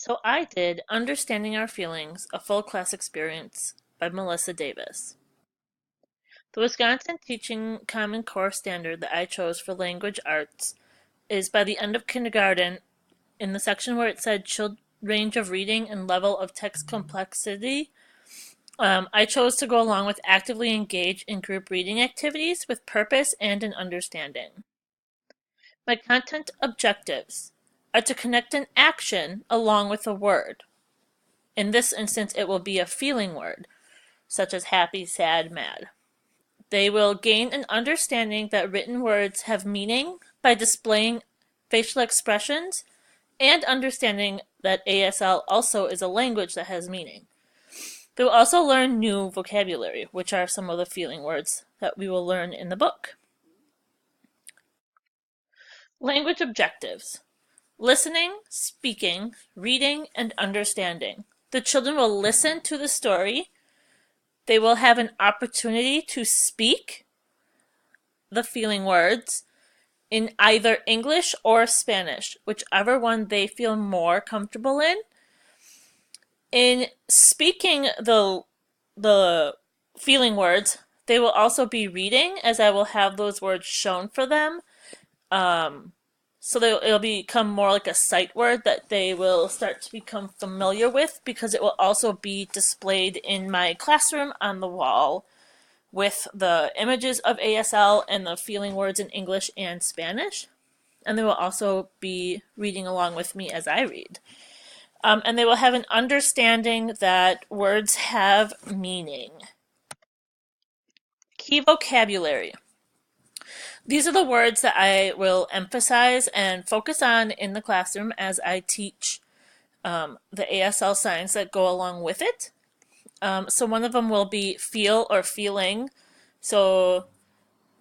So I did Understanding Our Feelings, a full class experience by Melissa Davis. The Wisconsin Teaching Common Core standard that I chose for language arts is by the end of kindergarten, in the section where it said range of reading and level of text complexity. I chose to go along with actively engage in group reading activities with purpose and an understanding. My content objectives are to connect an action along with a word. In this instance, it will be a feeling word, such as happy, sad, mad. They will gain an understanding that written words have meaning by displaying facial expressions and understanding that ASL also is a language that has meaning. They will also learn new vocabulary, which are some of the feeling words that we will learn in the book. Language objectives: listening, speaking, reading, and understanding. The children will listen to the story. They will have an opportunity to speak the feeling words in either English or Spanish, whichever one they feel more comfortable in. In speaking the feeling words, they will also be reading, as I will have those words shown for them. So it'll become more like a sight word that they will start to become familiar with, because it will also be displayed in my classroom on the wall with the images of ASL and the feeling words in English and Spanish. And they will also be reading along with me as I read. And they will have an understanding that words have meaning. Key vocabulary. These are the words that I will emphasize and focus on in the classroom as I teach the ASL signs that go along with it. So one of them will be feel or feeling. So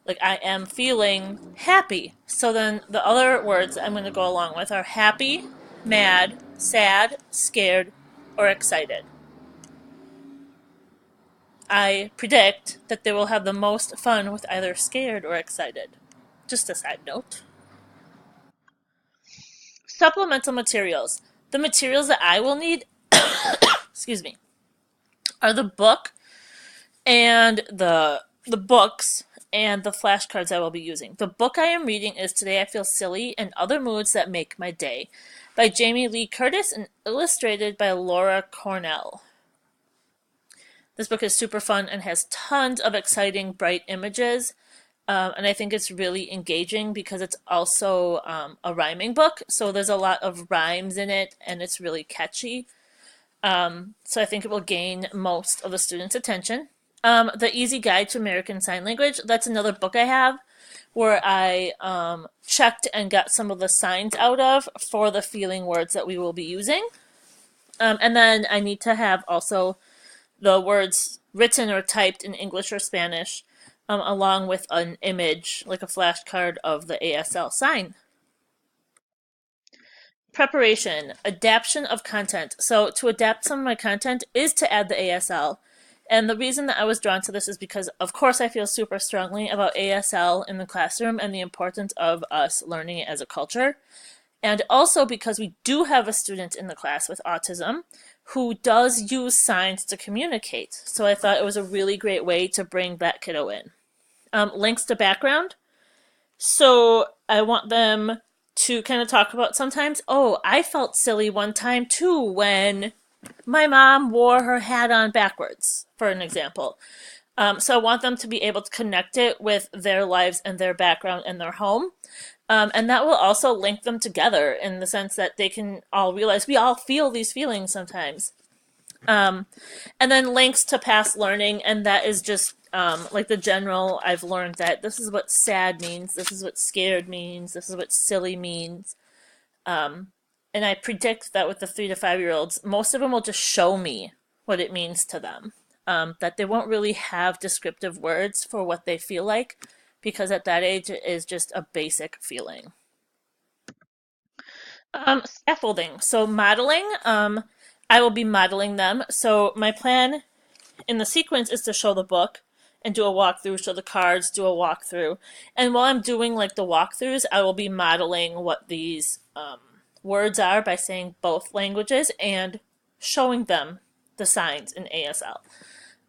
like I am feeling happy. So then the other words I'm going to go along with are happy, mad, sad, scared, or excited. I predict that they will have the most fun with either scared or excited. Just a side note. Supplemental materials. The materials that I will need, excuse me, are the book and the books and the flashcards I will be using. The book I am reading is Today I Feel Silly and Other Moods That Make My Day by Jamie Lee Curtis and illustrated by Laura Cornell. This book is super fun and has tons of exciting, bright images. And I think it's really engaging because it's also a rhyming book. So there's a lot of rhymes in it and it's really catchy. So I think it will gain most of the students' attention. The Easy Guide to American Sign Language, that's another book I have where I checked and got some of the signs out of for the feeling words that we will be using. And then I need to have also the words written or typed in English or Spanish, along with an image, like a flashcard of the ASL sign. Preparation, adaptation of content. So to adapt some of my content is to add the ASL. And the reason that I was drawn to this is because, of course, I feel super strongly about ASL in the classroom and the importance of us learning it as a culture. And also because we do have a student in the class with autism who does use signs to communicate. So I thought it was a really great way to bring that kiddo in. Links to background. So I want them to kind of talk about sometimes, oh, I felt silly one time too when my mom wore her hat on backwards, for an example. So I want them to be able to connect it with their lives and their background and their home. And that will also link them together in the sense that they can all realize we all feel these feelings sometimes. And then links to past learning, and that is just like the general, I've learned that this is what sad means, this is what scared means, this is what silly means. And I predict that with the 3 to 5-year-olds, most of them will just show me what it means to them. That they won't really have descriptive words for what they feel like, because at that age it is just a basic feeling. Scaffolding. So modeling, I will be modeling them. So my plan in the sequence is to show the book and do a walkthrough, show the cards, do a walkthrough. And while I'm doing like the walkthroughs, I will be modeling what these words are by saying both languages and showing them the signs in ASL.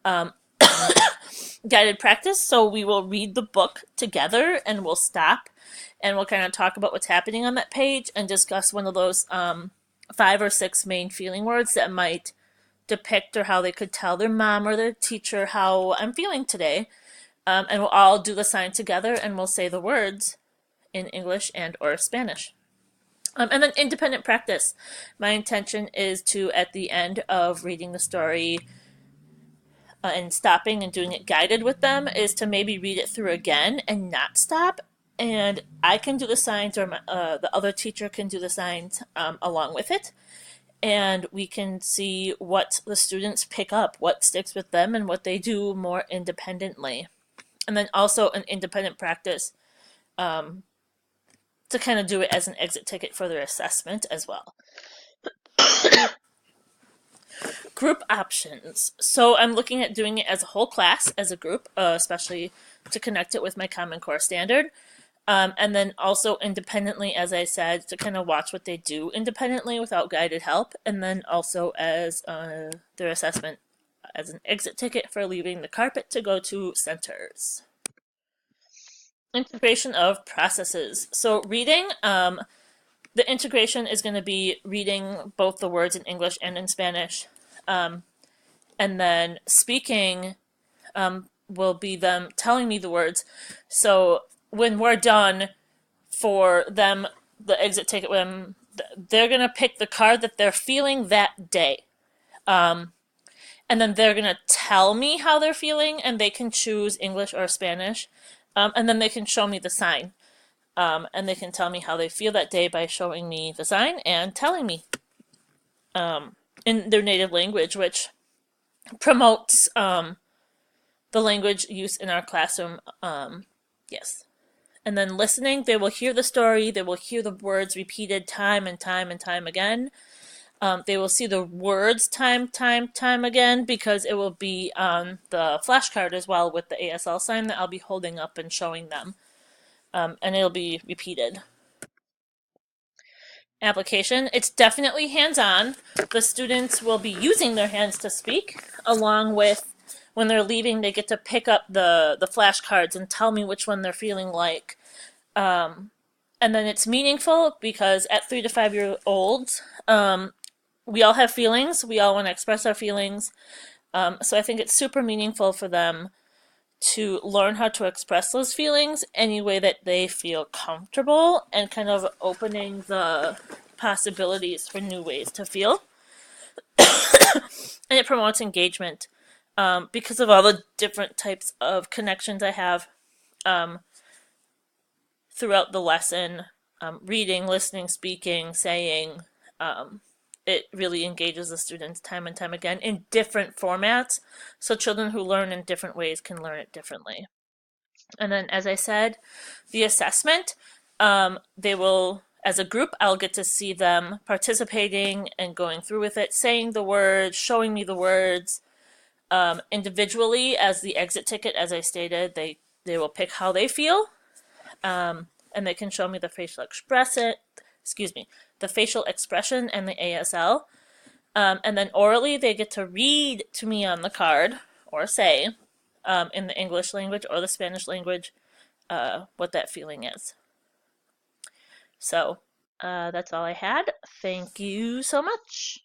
Um, Guided practice, so we will read the book together and we'll stop and we'll kind of talk about what's happening on that page and discuss one of those 5 or 6 main feeling words that might depict or how they could tell their mom or their teacher how I'm feeling today. And we'll all do the sign together and we'll say the words in English and or Spanish. And then independent practice. My intention is to, at the end of reading the story and stopping and doing it guided with them, is to maybe read it through again and not stop. And I can do the signs, or the other teacher can do the signs along with it. And we can see what the students pick up, what sticks with them, and what they do more independently. And then also an independent practice to kind of do it as an exit ticket for their assessment as well. Group options. So I'm looking at doing it as a whole class, as a group, especially to connect it with my Common Core standard. And then also independently, as I said, to kind of watch what they do independently without guided help. And then also as their assessment as an exit ticket for leaving the carpet to go to centers. Integration of processes. So reading, the integration is going to be reading both the words in English and in Spanish. And then speaking will be them telling me the words. So when we're done for them, the exit ticket, when they're going to pick the card that they're feeling that day. And then they're going to tell me how they're feeling, and they can choose English or Spanish. And then they can show me the sign. And they can tell me how they feel that day by showing me the sign and telling me in their native language, which promotes the language use in our classroom. Yes. And then listening, they will hear the story, they will hear the words repeated time and time and time again. They will see the words time again, because it will be on the flashcard as well with the ASL sign that I'll be holding up and showing them. And it'll be repeated. Application, it's definitely hands-on. The students will be using their hands to speak, along with when they're leaving, they get to pick up the flashcards and tell me which one they're feeling like. And then it's meaningful because at 3 to 5 year olds, we all have feelings. We all want to express our feelings. So I think it's super meaningful for them to learn how to express those feelings any way that they feel comfortable, and kind of opening the possibilities for new ways to feel. And it promotes engagement because of all the different types of connections I have throughout the lesson. Reading, listening, speaking, saying. It really engages the students time and time again in different formats, so children who learn in different ways can learn it differently. And then, as I said, the assessment, they will, as a group, I'll get to see them participating and going through with it, saying the words, showing me the words. Individually, as the exit ticket, as I stated, they will pick how they feel, and they can show me the facial expression, the facial expression and the ASL. And then orally, they get to read to me on the card, or say, in the English language or the Spanish language, what that feeling is. So that's all I had. Thank you so much.